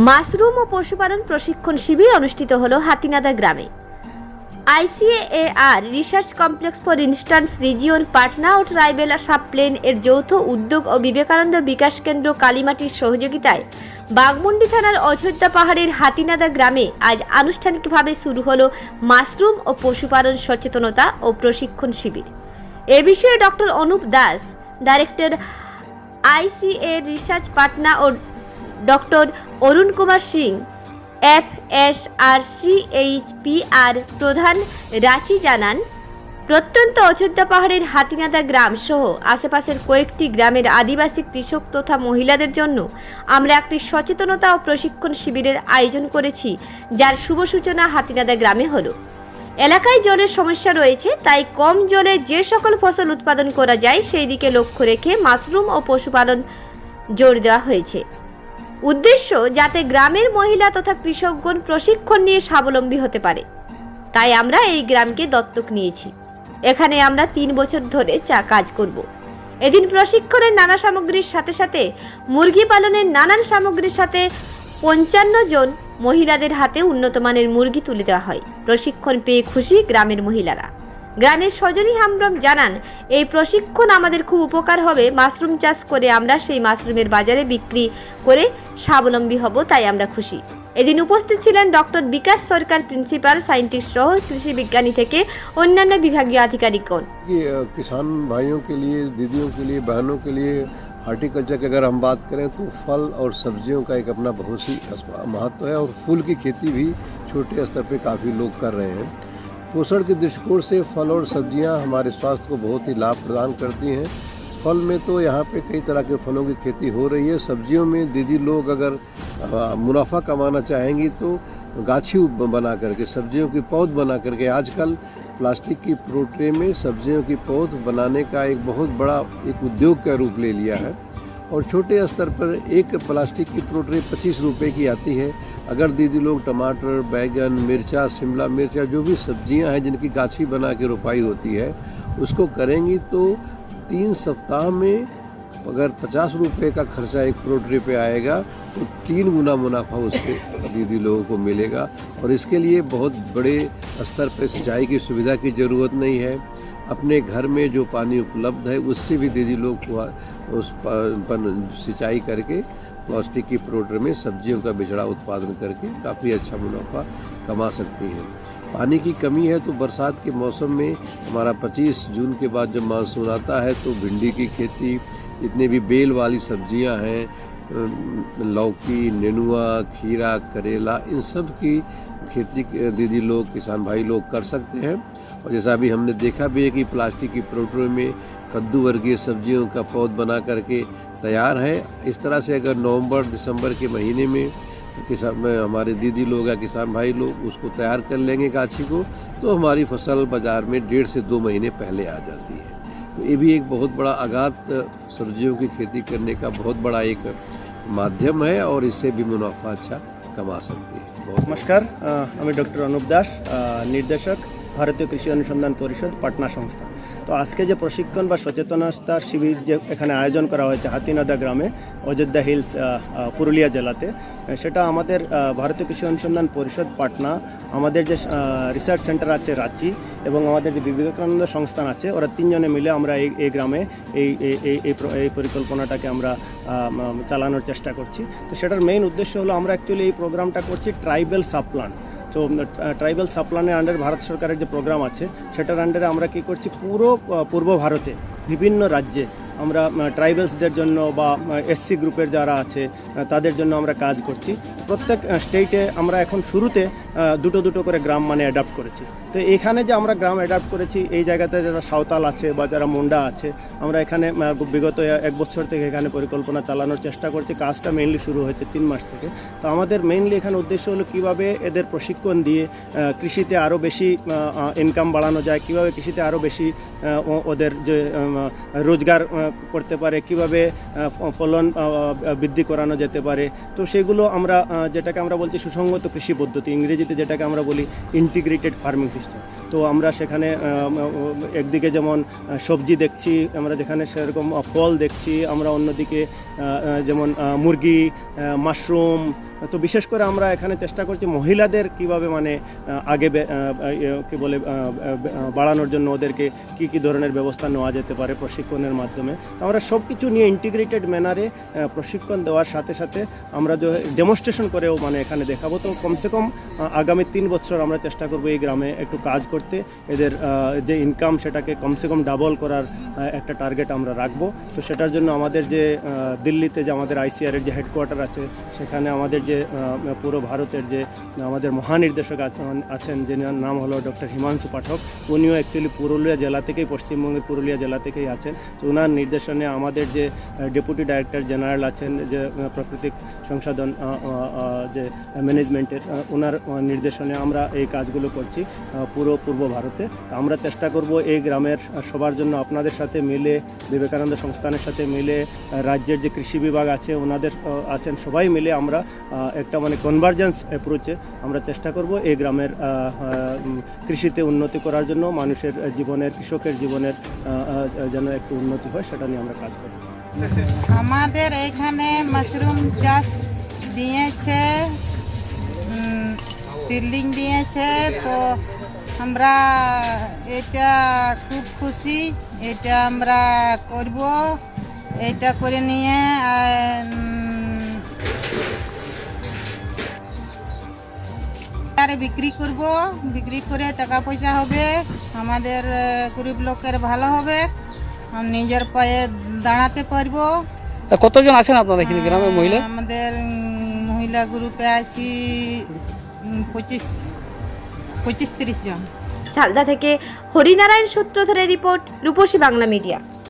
Mushroom ও পশুপালন প্রশিক্ষণ শিবির অনুষ্ঠিত হলো হাতিনাদা গ্রামে। ICAR রিসার্চ কমপ্লেক্স ফর ইনস্ট্যান্স রিজিয়ন পাটনা ও ট্রাইবেল সাবপ্লেন এর যৌথ উদ্যোগ ও বিবেকানন্দ বিকাশ কেন্দ্র কালীমাটির সহযোগিতায় বাঘমুন্ডি থানার অযোধ্যা পাহাড়ের হাতিনাদা গ্রামে আজ আনুষ্ঠানিকভাবে শুরু হলো মাশরুম ও পশুপালন সচেতনতা ও প্রশিক্ষণ শিবির। এ বিষয়ে doctor Anup Das, director ICAR research Patna ও ডক্টর অরুণ কুমার সিং, FSRCHPR প্রধান রাঁচি জানান, প্রত্যন্ত অযোধ্যা পাহাড়ের হাতিনাদা গ্রাম সহ আশেপাশের কয়েকটি গ্রামের আদিবাসী কৃষক তথা মহিলাদের জন্য আমরা একটি সচেতনতা ও প্রশিক্ষণ শিবিরের আয়োজন করেছি, যার শুভ সূচনা হাতিনাদা গ্রামে হলো। এলাকায় জলের সমস্যা রয়েছে, তাই কম জলে যে সকল ফসল উৎপাদন করা যায় সেই দিকে লক্ষ্য রেখে মাশরুম ও পশুপালন জোর দেওয়া হয়েছে। উদ্দেশ্য যাতে গ্রামের মহিলা তথা কৃষকগণ প্রশিক্ষণ নিয়ে স্বাবলম্বী হতে পারে, তাই আমরা এই গ্রামকে দত্তক নিয়েছি। এখানে আমরা 3 বছর ধরে কাজ করব। এদিন প্রশিক্ষণের নানা সামগ্রীর সাথে সাথে মুরগি পালনের নানান সামগ্রীর সাথে 55 জন মহিলাদের হাতে উন্নত মানের মুরগি তুলে দেওয়া হয়। প্রশিক্ষণ পেয়ে খুশি গ্রামের মহিলারা। গ্রামের সজনী হামব্রম জানান, এই প্রশিক্ষণ আমাদের খুব উপকার হবে। মাশরুম চাষ করে আমরা সেই মাশরুমের বাজারে বিক্রি করে স্বাবলম্বী হব, তাই আমরা খুশি। এদিন উপস্থিত ছিলেন ডক্টর বিকাশ সরকার, প্রিন্সিপাল साइंटिस्ट सह कृषि विज्ञानी থেকে অন্যান্য বিভাগীয় আধিকারিকগণ। किसान भाइयों के लिए, दीदियों के लिए, बहनों के लिए हार्टिकल्चर की अगर हम बात करें तो फल और सब्जियों का एक अपना बहुत ही महत्व है, और फूल की खेती भी छोटे स्तर पे काफ़ी लोग कर रहे हैं। पोषण के दृष्टिकोण से फल और सब्जियां हमारे स्वास्थ्य को बहुत ही लाभ प्रदान करती हैं। फल में तो यहाँ पे कई तरह के फलों की खेती हो रही है। सब्जियों में दीदी लोग अगर मुनाफा कमाना चाहेंगी तो गाछी बना करके, सब्जियों की पौध बना करके, आजकल प्लास्टिक की प्रोट्रे में सब्जियों की पौध बनाने का एक बहुत बड़ा एक उद्योग का रूप ले लिया है, और छोटे स्तर पर एक प्लास्टिक की प्रोट्रे 25 रुपये की आती है। अगर दीदी लोग टमाटर, बैगन, मिर्चा, शिमला मिर्चा, जो भी सब्जियां हैं जिनकी गाछी बना के रोपाई होती है, उसको करेंगी तो 3 सप्ताह में अगर 50 रुपये का खर्चा एक प्रोट्रे पे आएगा तो 3 गुना मुनाफा उससे दीदी लोगों को मिलेगा। और इसके लिए बहुत बड़े स्तर पर सिंचाई की सुविधा की ज़रूरत नहीं है। अपने घर में जो पानी उपलब्ध है उससे भी दीदी लोग उस पर सिंचाई करके प्लास्टिक की प्रोट्रे में सब्जियों का बिचड़ा उत्पादन करके काफ़ी अच्छा मुनाफा कमा सकती हैं। पानी की कमी है तो बरसात के मौसम में हमारा 25 जून के बाद जब मानसून आता है तो भिंडी की खेती, जितने भी बेल वाली सब्जियां हैं, लौकी, नेनुआ, खीरा, करेला, इन सब की खेती दीदी लोग, किसान भाई लोग कर सकते हैं। और जैसा अभी हमने देखा भी है कि प्लास्टिक की प्रोट्रे में कद्दू वर्गीय सब्जियों का पौध बना करके तैयार है। इस तरह से अगर नवंबर दिसंबर के महीने में हमारे दीदी लोग या किसान भाई लोग उसको तैयार कर लेंगे गाछी को, तो हमारी फसल बाज़ार में 1.5 से 2 महीने पहले आ जाती है। तो ये भी एक बहुत बड़ा आगात सब्जियों की खेती करने का बहुत बड़ा एक माध्यम है, और इससे भी मुनाफा अच्छा कमा सकती है। नमस्कार, আমি ডক্টর অনুপ দাস, নির্দেশক, ভারতীয় কৃষি অনুসন্ধান পরিষদ, পাটনা সংস্থা। তো আজকে যে প্রশিক্ষণ বা সচেতনতা শিবির যে এখানে আয়োজন করা হয়েছে হাতিনাদা গ্রামে, অযোধ্যা হিলস, পুরুলিয়া জেলাতে, সেটা আমাদের ভারতীয় কৃষি অনুসন্ধান পরিষদ পাটনা, আমাদের যে রিসার্চ সেন্টার আছে রাঁচি, এবং আমাদের যে বিবেকানন্দ সংস্থান আছে, ওরা 3 জনে মিলে আমরা এই গ্রামে এই পরিকল্পনাটাকে আমরা চালানোর চেষ্টা করছি। তো সেটার মেইন উদ্দেশ্য হলো আমরা অ্যাকচুয়ালি এই প্রোগ্রামটা করছি ট্রাইবেল সাবপ্লান। তো ট্রাইবেল সাবপ্লানের আন্ডারে ভারত সরকারের যে প্রোগ্রাম আছে সেটার আন্ডারে আমরা কী করছি, পুরো পূর্ব ভারতে বিভিন্ন রাজ্যে আমরা ট্রাইবেলসদের জন্য বা SC গ্রুপের যারা আছে তাদের জন্য আমরা কাজ করছি। প্রত্যেক স্টেটে আমরা এখন শুরুতে দুটো করে গ্রাম অ্যাডাপ্ট করেছি। তো এখানে যে আমরা গ্রাম অ্যাডাপ্ট করেছি, এই জায়গাতে যারা সাঁওতাল আছে বা যারা মুন্ডা আছে, আমরা এখানে বিগত 1 বছর থেকে এখানে পরিকল্পনা চালানোর চেষ্টা করছি। কাজটা মেইনলি শুরু হয়েছে 3 মাস থেকে। তো আমাদের মেইনলি এখানে উদ্দেশ্য হলো কীভাবে এদের প্রশিক্ষণ দিয়ে কৃষিতে আরও বেশি ইনকাম বাড়ানো যায়, কীভাবে কৃষিতে আরও বেশি ওদের যে রোজগার করতে পারে, কিভাবে ফলন বৃদ্ধি করানো যেতে পারে। তো সেগুলো আমরা যেটাকে আমরা বলছি সুসংগত কৃষি পদ্ধতি, ইংরেজিতে যেটাকে আমরা বলি ইন্টিগ্রেটেড ফার্মিং সিস্টেম। তো আমরা সেখানে একদিকে যেমন সবজি দেখছি, আমরা যেখানে সেরকম ফল দেখছি, আমরা অন্যদিকে যেমন মুরগি, মাশরুম। তো বিশেষ করে আমরা এখানে চেষ্টা করছি মহিলাদের কিভাবে মানে আগে কি বলে বাড়ানোর জন্য ওদেরকে কি কি ধরনের ব্যবস্থা নেওয়া যেতে পারে প্রশিক্ষণের মাধ্যমে। আমরা সব কিছু নিয়ে ইন্টিগ্রেটেড ম্যানারে প্রশিক্ষণ দেওয়ার সাথে সাথে আমরা যে ডেমনস্ট্রেশন করেও মানে এখানে দেখাবো। তো কমসে কম আগামী 3 বছর আমরা চেষ্টা করবো এই গ্রামে একটু কাজ করতে, এদের যে ইনকাম সেটাকে কমসে কম ডাবল করার একটা টার্গেট আমরা রাখবো। তো সেটার জন্য আমাদের যে দিল্লিতে যে আমাদের আইসিআরের যে হেডকোয়ার্টার আছে, সেখানে আমাদের যে পুরো ভারতের যে আমাদের মহানির্দেশক আছেন, যিনি নাম হলো ডক্টর হিমাংশু পাঠক, উনিও অ্যাকচুয়ালি পুরুলিয়া জেলা থেকেই, পশ্চিমবঙ্গের পুরুলিয়া জেলা থেকেই আছেন। তো ওনার নির্দেশনে আমাদের যে ডেপুটি ডাইরেক্টর জেনারেল আছেন যে প্রাকৃতিক সংসাধন যে ম্যানেজমেন্টের, ওনার নির্দেশনে আমরা এই কাজগুলো করছি পুরো পূর্ব ভারতে। আমরা চেষ্টা করব এই গ্রামের সবার জন্য আপনাদের সাথে মিলে, বিবেকানন্দ সংস্থানের সাথে মিলে, রাজ্যের যে কৃষি বিভাগ আছে ওনাদের আছেন, সবাই মিলে আমরা একটা মানে কনভার্জেন্স অ্যাপ্রোচে আমরা চেষ্টা করব এই গ্রামের কৃষিতে উন্নতি করার জন্য, মানুষের জীবনের, কৃষকের জীবনের যেন একটু উন্নতি হয়, সেটা নিয়ে আমরা কাজ করব। আমাদের এখানে মাশরুম চাষ দিয়েছে, ট্রিলিং দিয়েছে। তো আমরা এটা খুব খুশি, এটা আমরা করব। এটা করে নিয়ে বিক্রি করব, বিক্রি করে টাকা পয়সা হবে, আমাদের গরিব লোকের ভালো হবে, নিজের পায়ে দাঁড়াতে পারবো। কতজন আছেন আপনারা এখানে গ্রামের মহিলা? আমাদের মহিলা গ্রুপে আছি 25-30 জন। ঝালদা থেকে হরিনারায়ণ সূত্রধরের রিপোর্ট, রূপসী বাংলা মিডিয়া।